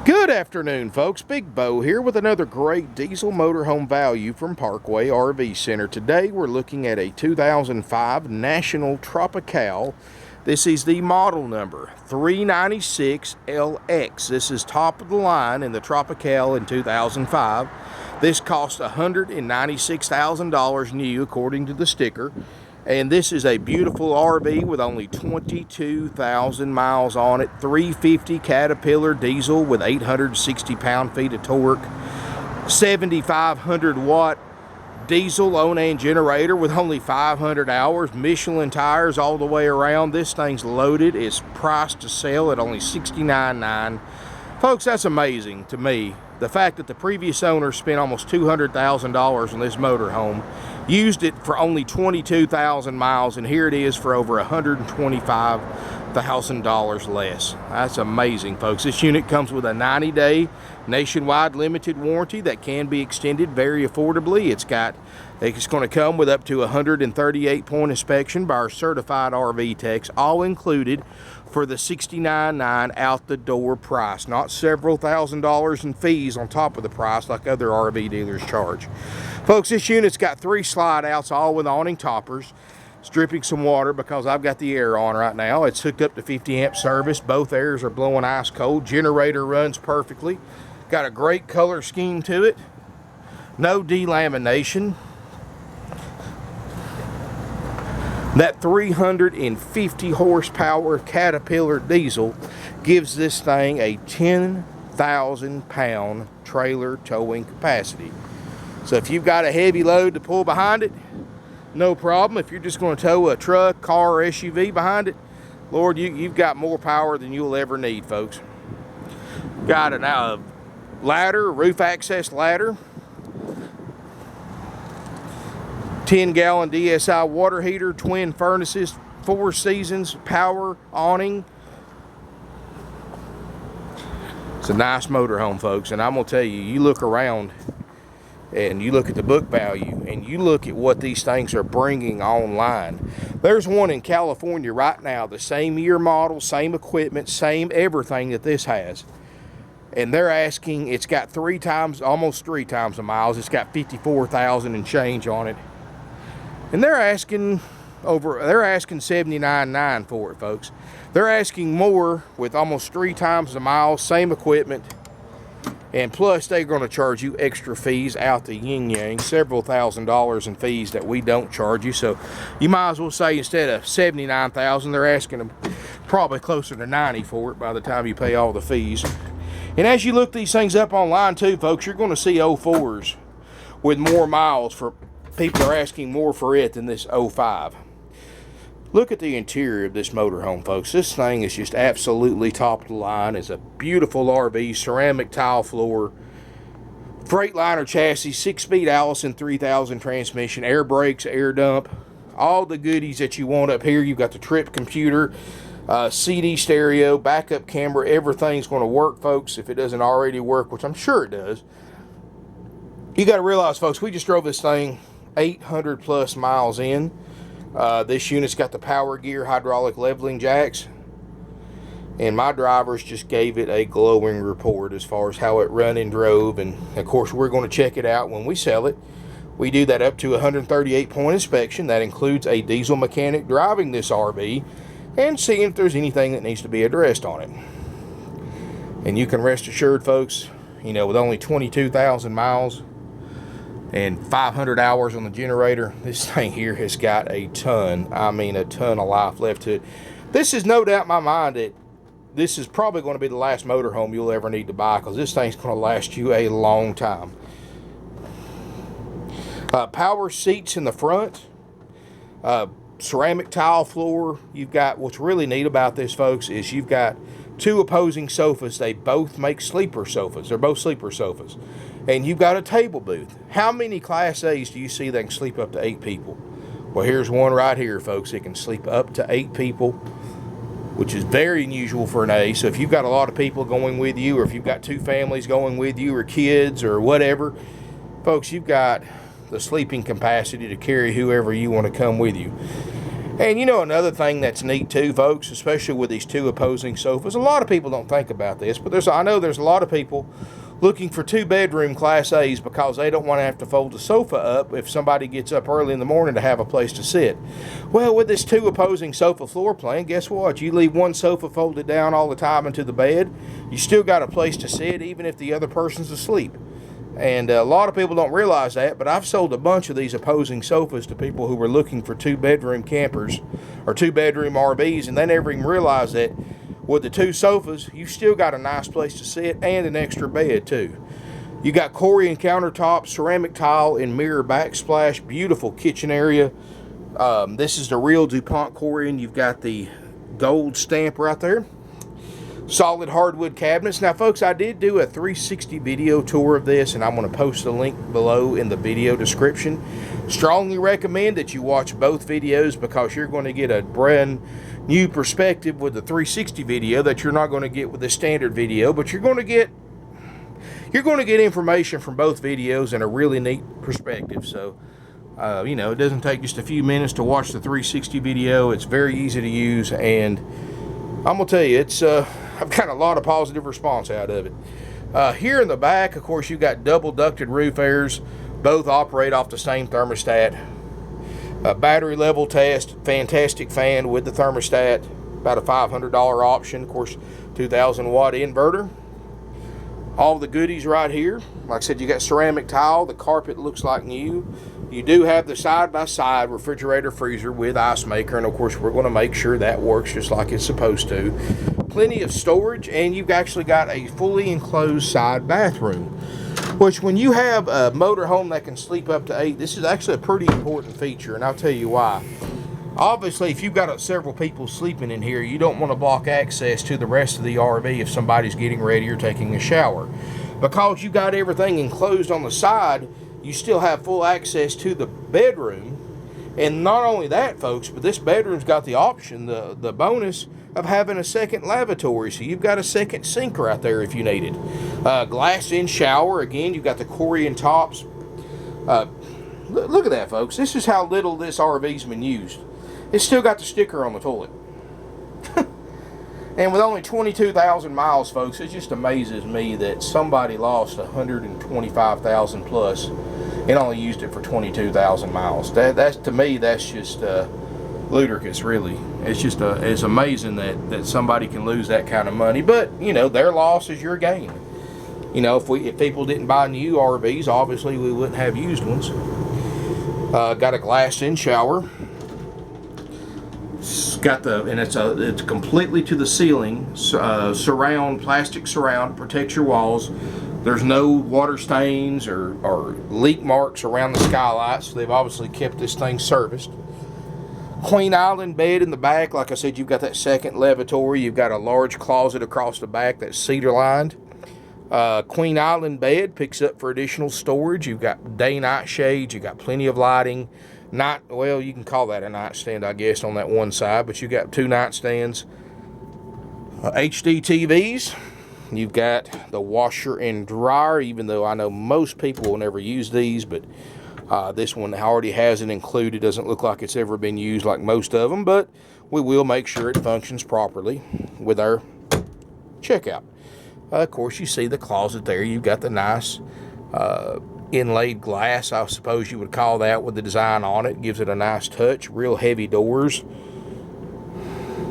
Good afternoon, folks. Big Bo here with another great diesel motorhome value from Parkway RV Center. Today we're looking at a 2005 National Tropical. This is the model number 396LX. This is top of the line in the Tropical in 2005. This cost $196,000 new according to the sticker. And this is a beautiful RV with only 22,000 miles on it. 350 Caterpillar diesel with 860 pound-feet of torque. 7,500 watt diesel Onan generator with only 500 hours. Michelin tires all the way around. This thing's loaded. It's priced to sell at only $69,900. Folks, that's amazing to me. The fact that the previous owner spent almost $200,000 on this motorhome, used it for only 22,000 miles, and here it is for over $125,000 less. That's amazing, folks. This unit comes with a 90-day nationwide limited warranty that can be extended very affordably. It's going to come with up to a 138-point inspection by our certified RV techs, all included for the $69,900 out the door price, not several $1,000s in fees on top of the price like other RV dealers charge. Folks, this unit's got 3 slide outs, all with awning toppers. It's dripping some water because I've got the air on right now. It's hooked up to 50 amp service. Both airs are blowing ice cold. Generator runs perfectly. Got a great color scheme to it. No delamination. That 350 horsepower Caterpillar diesel gives this thing a 10,000 pound trailer towing capacity. So if you've got a heavy load to pull behind it, no problem. If you're just going to tow a truck, car, or SUV behind it, Lord, you've got more power than you'll ever need, folks. Got a ladder, roof access ladder. 10-gallon DSI water heater, twin furnaces, 4 seasons, power awning. It's a nice motorhome, folks, and I'm going to tell you, you look around and you look at the book value and you look at what these things are bringing online. There's one in California right now, the same year model, same equipment, same everything that this has. And they're asking, it's got almost three times the miles. It's got 54,000 and change on it. And they're asking $79,900 for it, folks. They're asking more with almost 3 times the miles, same equipment, and plus they're going to charge you extra fees out the yin yang, several $1,000s in fees that we don't charge you. So you might as well say instead of $79,000, they're asking them probably closer to $90,000 for it by the time you pay all the fees. And as you look these things up online too, folks, you're going to see 04s with more miles. For people are asking more for it than this 05. Look at the interior of this motorhome, folks. This thing is just absolutely top of the line. It's a beautiful RV, ceramic tile floor, Freightliner chassis, 6-speed Allison 3000 transmission, air brakes, air dump, all the goodies that you want up here. You've got the trip computer, CD stereo, backup camera. Everything's going to work, folks, if it doesn't already work, which I'm sure it does. You got to realize, folks, we just drove this thing 800 plus miles in. This unit's got the Gear Hydralic Leveling Jacks, and my drivers just gave it a glowing report as far as how it run and drove. And of course we're going to check it out when we sell it. We do that up to 138-point inspection. That includes a diesel mechanic driving this RV and seeing if there's anything that needs to be addressed on it. And you can rest assured, folks, with only 22,000 miles and 500 hours on the generator, this thing here has got a ton of life left to it. This is no doubt in my mind that this is probably going to be the last motorhome you'll ever need to buy, because this thing's going to last you a long time. Power seats in the front, ceramic tile floor. You've got, what's really neat about this, folks, is you've got 2 opposing sofas. They both make sleeper sofas. They're both sleeper sofas. And you've got a table booth. How many Class A's do you see that can sleep up to 8 people? Well, here's one right here, folks. It can sleep up to 8 people, which is very unusual for an A. So if you've got a lot of people going with you, or if you've got 2 families going with you, or kids, or whatever, folks, you've got the sleeping capacity to carry whoever you want to come with you. And you know, another thing that's neat too, folks, especially with these two opposing sofas, a lot of people don't think about this, but I know there's a lot of people looking for 2-bedroom Class A's because they don't want to have to fold the sofa up if somebody gets up early in the morning to have a place to sit. Well, with this 2 opposing sofa floor plan, guess what? You leave one sofa folded down all the time into the bed, you still got a place to sit even if the other person's asleep. And a lot of people don't realize that, but I've sold a bunch of these opposing sofas to people who were looking for 2-bedroom campers or 2-bedroom RVs, and they never even realized that with the 2 sofas, you still got a nice place to sit and an extra bed too. You got Corian countertops, ceramic tile, and mirror backsplash, beautiful kitchen area. This is the real DuPont Corian. You've got the gold stamp right there. Solid hardwood cabinets. Now folks, I did do a 360 video tour of this, and I'm going to post a link below in the video description. Strongly recommend that you watch both videos because you're going to get a brand new perspective with the 360 video that you're not going to get with the standard video, but you're going to get information from both videos in a really neat perspective. So you know, it doesn't take just a few minutes to watch the 360 video. It's very easy to use, and I'm gonna tell you, it's I've got a lot of positive response out of it. Here in the back, of course, you've got double ducted roof airs. Both operate off the same thermostat. Battery level test, fantastic fan with the thermostat. About a $500 option. Of course, 2,000 watt inverter. All the goodies right here. Like I said, you got ceramic tile. The carpet looks like new. You do have the side-by-side refrigerator freezer with ice maker, and of course we're going to make sure that works just like it's supposed to. Plenty of storage, and you've actually got a fully enclosed side bathroom, which when you have a motorhome that can sleep up to 8, this is actually a pretty important feature, and I'll tell you why. Obviously, if you've got several people sleeping in here, you don't want to block access to the rest of the RV if somebody's getting ready or taking a shower. Because you got everything enclosed on the side, you still have full access to the bedroom. And not only that, folks, but this bedroom's got the option, the bonus of having a second lavatory. So you've got a second sink right there if you need it. Glass-in shower. Again, you've got the Corian tops. Look at that, folks. This is how little this RV's been used. It's still got the sticker on the toilet. And with only 22,000 miles, folks, it just amazes me that somebody lost 125,000 plus and only used it for 22,000 miles. That's to me, that's just ludicrous, really. It's just it's amazing that somebody can lose that kind of money. But you know, their loss is your gain. You know, if people didn't buy new RVs, obviously we wouldn't have used ones. Got a glass-in shower. It's completely to the ceiling, plastic surround, protects your walls. There's no water stains or leak marks around the skylight, so they've obviously kept this thing serviced. Queen Island bed in the back. Like I said, you've got that second lavatory. You've got a large closet across the back that's cedar lined. Queen Island bed picks up for additional storage. You've got day-night shades. You've got plenty of lighting. Well, you can call that a nightstand, I guess, on that one side, but you've got 2 nightstands. HD TVs. You've got the washer and dryer, even though I know most people will never use these, but this one already has it included. Doesn't look like it's ever been used like most of them, but we will make sure it functions properly with our checkout. Of course, you see the closet there. You've got the nice inlaid glass, I suppose you would call that, with the design on it. Gives it a nice touch. Real heavy doors.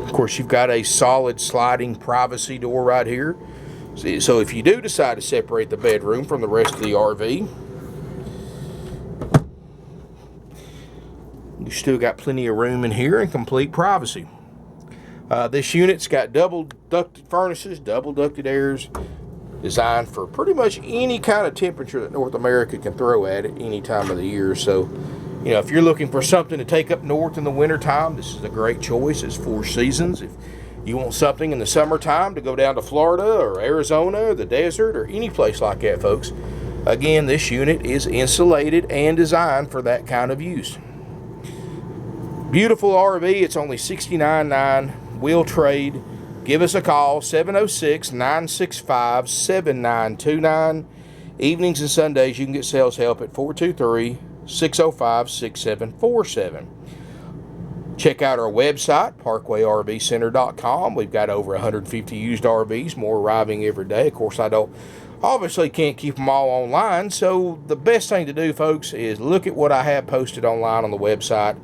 Of course, you've got a solid sliding privacy door right here. So if you do decide to separate the bedroom from the rest of the RV, you still got plenty of room in here and complete privacy. This unit's got double ducted furnaces, double ducted airs, designed for pretty much any kind of temperature that North America can throw at it any time of the year. So, you know, if you're looking for something to take up north in the wintertime, this is a great choice. It's 4 seasons. If you want something in the summertime to go down to Florida or Arizona or the desert or any place like that, folks, again, this unit is insulated and designed for that kind of use. Beautiful RV. It's only $69.9. We'll trade. Give us a call, 706-965-7929. Evenings and Sundays, you can get sales help at 423-605-6747. Check out our website, parkwayrvcenter.com. We've got over 150 used RVs, more arriving every day. Of course, I obviously can't keep them all online, so the best thing to do, folks, is look at what I have posted online on the website.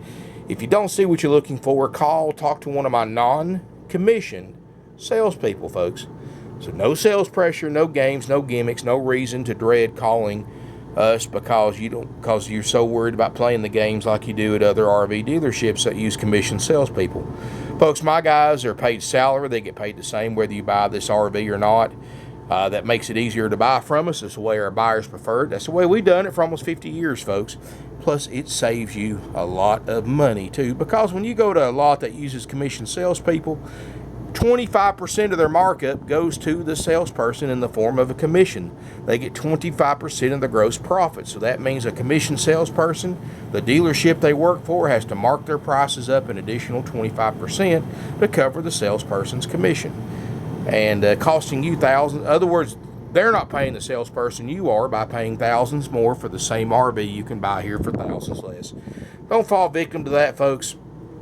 If you don't see what you're looking for, talk to one of my non-commissioned salespeople, folks. So no sales pressure, no games, no gimmicks, no reason to dread calling us because you're so worried about playing the games like you do at other RV dealerships that use commissioned salespeople. Folks, my guys are paid salary. They get paid the same whether you buy this RV or not. That makes it easier to buy from us. That's the way our buyers prefer it. That's the way we've done it for almost 50 years, folks. Plus, it saves you a lot of money, too, because when you go to a lot that uses commissioned salespeople, 25% of their markup goes to the salesperson in the form of a commission. They get 25% of the gross profit. So that means a commissioned salesperson, the dealership they work for, has to mark their prices up an additional 25% to cover the salesperson's commission. And costing you thousands. In other words, they're not paying the salesperson, you are, by paying thousands more for the same RV you can buy here for thousands less. Don't fall victim to that, folks.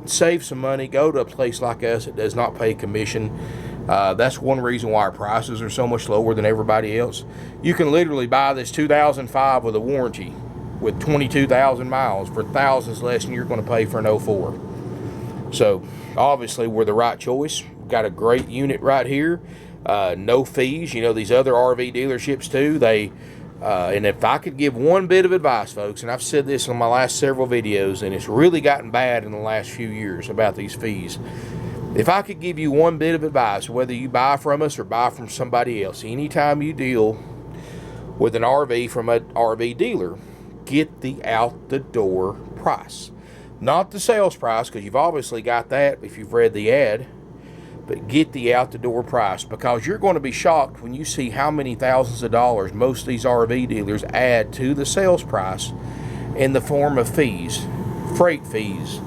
Save some money. Go to a place like us that does not pay commission. That's one reason why our prices are so much lower than everybody else. You can literally buy this 2005 with a warranty with 22,000 miles for thousands less than you're going to pay for an 04. So obviously we're the right choice. We've got a great unit right here. No fees. You know, these other RV dealerships too, and if I could give one bit of advice, folks, and I've said this on my last several videos, and it's really gotten bad in the last few years about these fees. If I could give you one bit of advice, whether you buy from us or buy from somebody else, anytime you deal with an RV from an RV dealer, get the out-the-door price. Not the sales price, because you've obviously got that if you've read the ad, but get the out-the-door price, because you're going to be shocked when you see how many thousands of dollars most of these RV dealers add to the sales price in the form of fees, freight fees,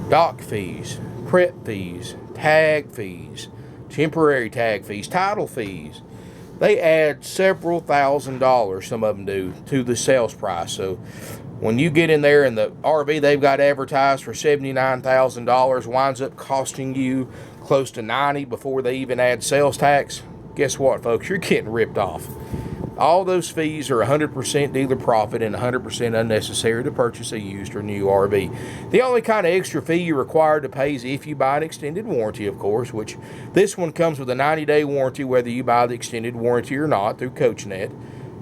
dock fees, prep fees, tag fees, temporary tag fees, title fees. They add several $1,000s, some of them do, to the sales price. So when you get in there and the RV they've got advertised for $79,000 winds up costing you close to $90,000 before they even add sales tax, guess what, folks? You're getting ripped off. All those fees are 100% dealer profit and 100% unnecessary to purchase a used or new RV. The only kind of extra fee you're required to pay is if you buy an extended warranty, of course, which this one comes with a 90-day warranty whether you buy the extended warranty or not through CoachNet.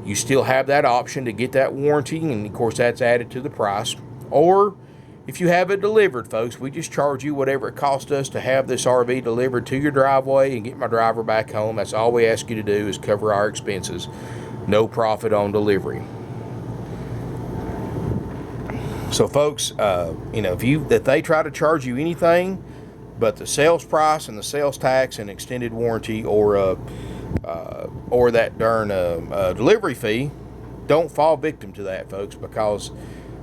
You still have that option to get that warranty, and of course that's added to the price. Or if you have it delivered, folks, we just charge you whatever it costs us to have this RV delivered to your driveway and get my driver back home. That's all we ask you to do is cover our expenses. No profit on delivery. So, folks, if they try to charge you anything but the sales price and the sales tax and extended warranty or that darn delivery fee, don't fall victim to that, folks, because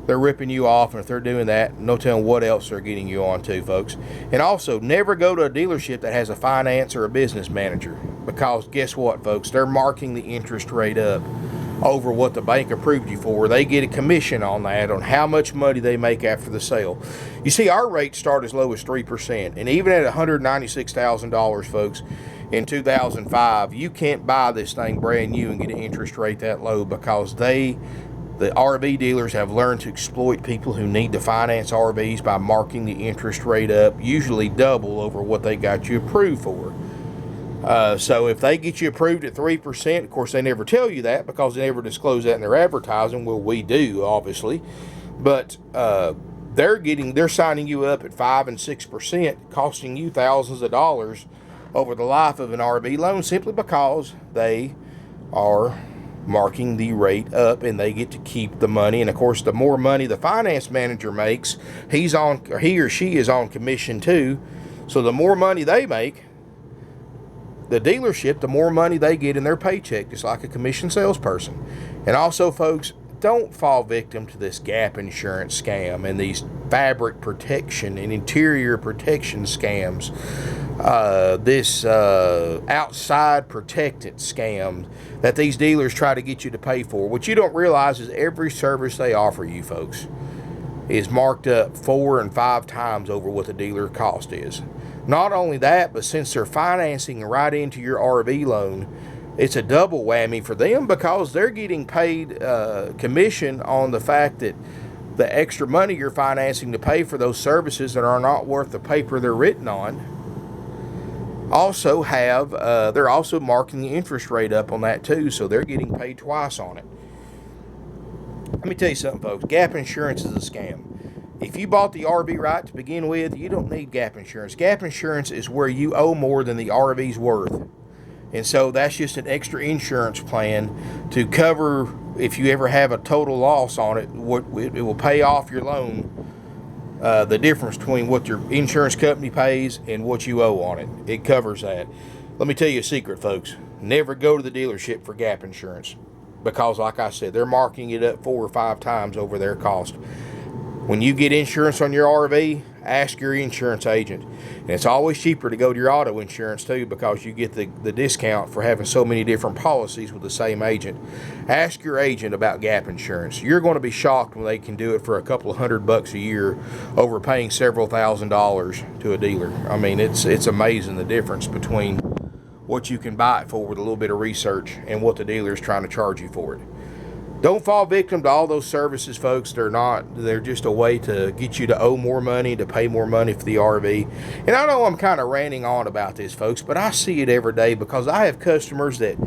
they're ripping you off, and if they're doing that, no telling what else they're getting you on to, folks. And also, never go to a dealership that has a finance or a business manager, because guess what, folks? They're marking the interest rate up over what the bank approved you for. They get a commission on that, on how much money they make after the sale. You see, our rates start as low as 3%, and even at $196,000, folks, in 2005, you can't buy this thing brand new and get an interest rate that low, because the RV dealers have learned to exploit people who need to finance RVs by marking the interest rate up, usually double over what they got you approved for. So if they get you approved at 3%, of course they never tell you that because they never disclose that in their advertising. Well, we do, obviously. But they're signing you up at 5 and 6%, costing you thousands of dollars over the life of an RV loan, simply because they are marking the rate up and they get to keep the money. And of course, the more money the finance manager makes, he or she is on commission too. So the more money they make, the dealership, the more money they get in their paycheck, just like a commission salesperson. And also, folks, don't fall victim to this gap insurance scam and these fabric protection and interior protection scams. This outside protected scam that these dealers try to get you to pay for. What you don't realize is every service they offer you, folks, is marked up 4 and 5 times over what the dealer cost is. Not only that, but since they're financing right into your RV loan, it's a double whammy for them, because they're getting paid commission on the fact that the extra money you're financing to pay for those services that are not worth the paper they're written on. Also they're also marking the interest rate up on that too, so they're getting paid twice on it. Let me tell you something, folks. Gap insurance is a scam. If you bought the RV right to begin with, you don't need gap insurance. Gap insurance is where you owe more than the RV's worth. And so that's just an extra insurance plan to cover if you ever have a total loss on it. It will pay off your loan, the difference between what your insurance company pays and what you owe on it. It covers that. Let me tell you a secret, folks. Never go to the dealership for gap insurance, because like I said, they're marking it up 4 or 5 times over their cost. When you get insurance on your RV, ask your insurance agent. And it's always cheaper to go to your auto insurance too, because you get the discount for having so many different policies with the same agent. Ask your agent about gap insurance. You're going to be shocked when they can do it for a couple of $100 a year over paying several $1,000s to a dealer. I mean, it's amazing the difference between what you can buy it for with a little bit of research and what the dealer is trying to charge you for it. Don't fall victim to all those services, folks. They're just a way to get you to owe more money, to pay more money for the RV. And I know I'm kind of ranting on about this, folks, but I see it every day, because I have customers that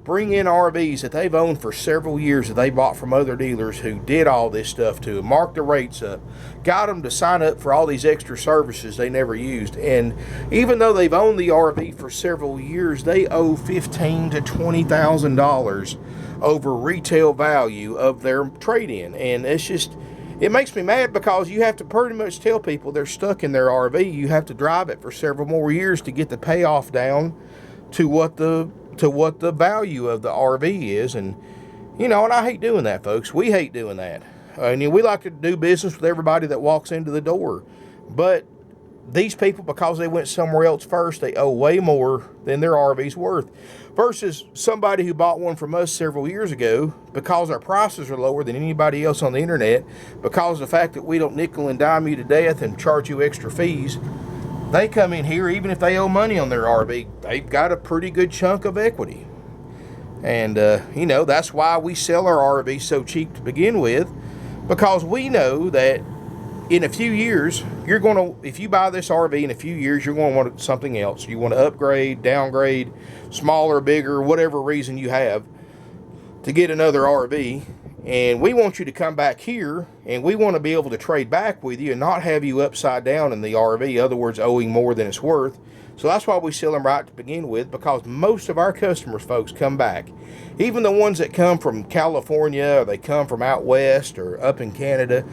bring in RVs that they've owned for several years that they bought from other dealers who did all this stuff to them, marked the rates up, got them to sign up for all these extra services they never used. And even though they've owned the RV for several years, they owe $15,000 to $20,000 over retail value of their trade-in. And it makes me mad, because you have to pretty much tell people they're stuck in their RV. You have to drive it for several more years to get the payoff down to what the value of the RV is. And and I hate doing that, folks. We hate doing that. We like to do business with everybody that walks into the door, but these people, because they went somewhere else first, they owe way more than their RV's worth, versus somebody who bought one from us several years ago, because our prices are lower than anybody else on the internet, because of the fact that we don't nickel and dime you to death and charge you extra fees. They come in here, even if they owe money on their RV, they've got a pretty good chunk of equity. And, that's why we sell our RV so cheap to begin with, because we know that in a few years, if you buy this RV in a few years, you're going to want something else. You want to upgrade, downgrade, smaller, bigger, whatever reason you have to get another RV. And we want you to come back here, and we want to be able to trade back with you and not have you upside down in the RV, in other words, owing more than it's worth. So that's why we sell them right to begin with, because most of our customers, folks, come back. Even the ones that come from California, or they come from out west or up in Canada,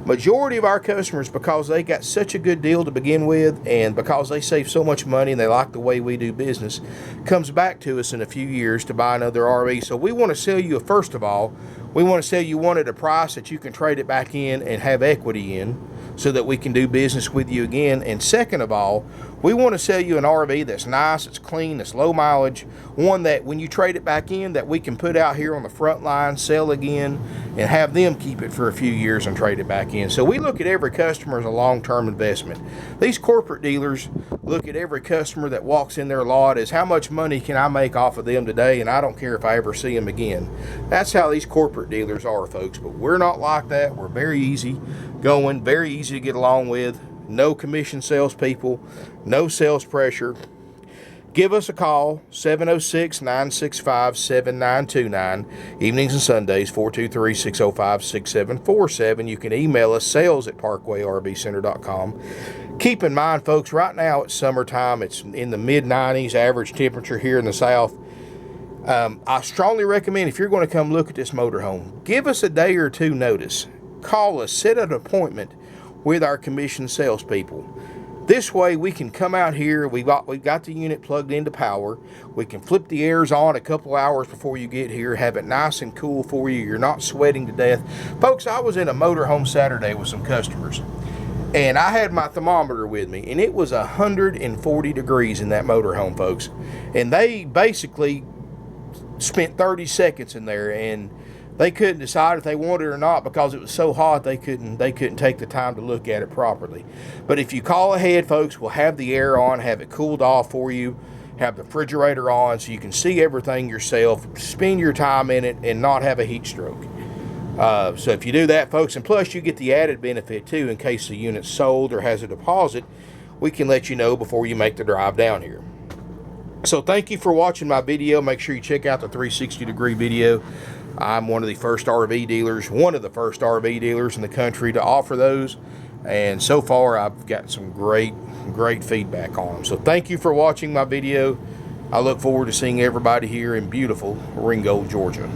majority of our customers, because they got such a good deal to begin with, and because they save so much money and they like the way we do business, comes back to us in a few years to buy another RV. So we want to sell you, first of all, we want to sell you one at a price that you can trade it back in and have equity in, so that we can do business with you again. And second of all, we want to sell you an RV that's nice, it's clean, it's low mileage, one that when you trade it back in, that we can put out here on the front line, sell again, and have them keep it for a few years and trade it back in. So we look at every customer as a long-term investment. These corporate dealers look at every customer that walks in their lot as, how much money can I make off of them today, and I don't care if I ever see them again. That's how these corporate dealers are, folks. But we're not like that. We're very easy going, very easy to get along with. No commission salespeople, no sales pressure. Give us a call, 706-965-7929, evenings and Sundays, 423-605-6747. You can email us, sales@parkwayrbcenter.com. Keep in mind, folks, right now it's summertime. It's in the mid-90s, average temperature here in the South. I strongly recommend, if you're going to come look at this motorhome, give us a day or two notice. Call us, set an appointment with our commissioned salespeople. This way we can come out here, we've got the unit plugged into power, we can flip the airs on a couple hours before you get here, have it nice and cool for you, you're not sweating to death. Folks, I was in a motorhome Saturday with some customers, and I had my thermometer with me, and it was 140 degrees in that motorhome, folks. And they basically spent 30 seconds in there, and they couldn't decide if they wanted it or not because it was so hot they couldn't take the time to look at it properly. But if you call ahead, folks, we'll have the air on, have it cooled off for you, have the refrigerator on so you can see everything yourself, spend your time in it, and not have a heat stroke. So if you do that, folks, and plus you get the added benefit too, in case the unit's sold or has a deposit, we can let you know before you make the drive down here. So thank you for watching my video. Make sure you check out the 360-degree video. I'm one of the first RV dealers, in the country to offer those. And so far, I've got some great feedback on them. So thank you for watching my video. I look forward to seeing everybody here in beautiful Ringgold, Georgia.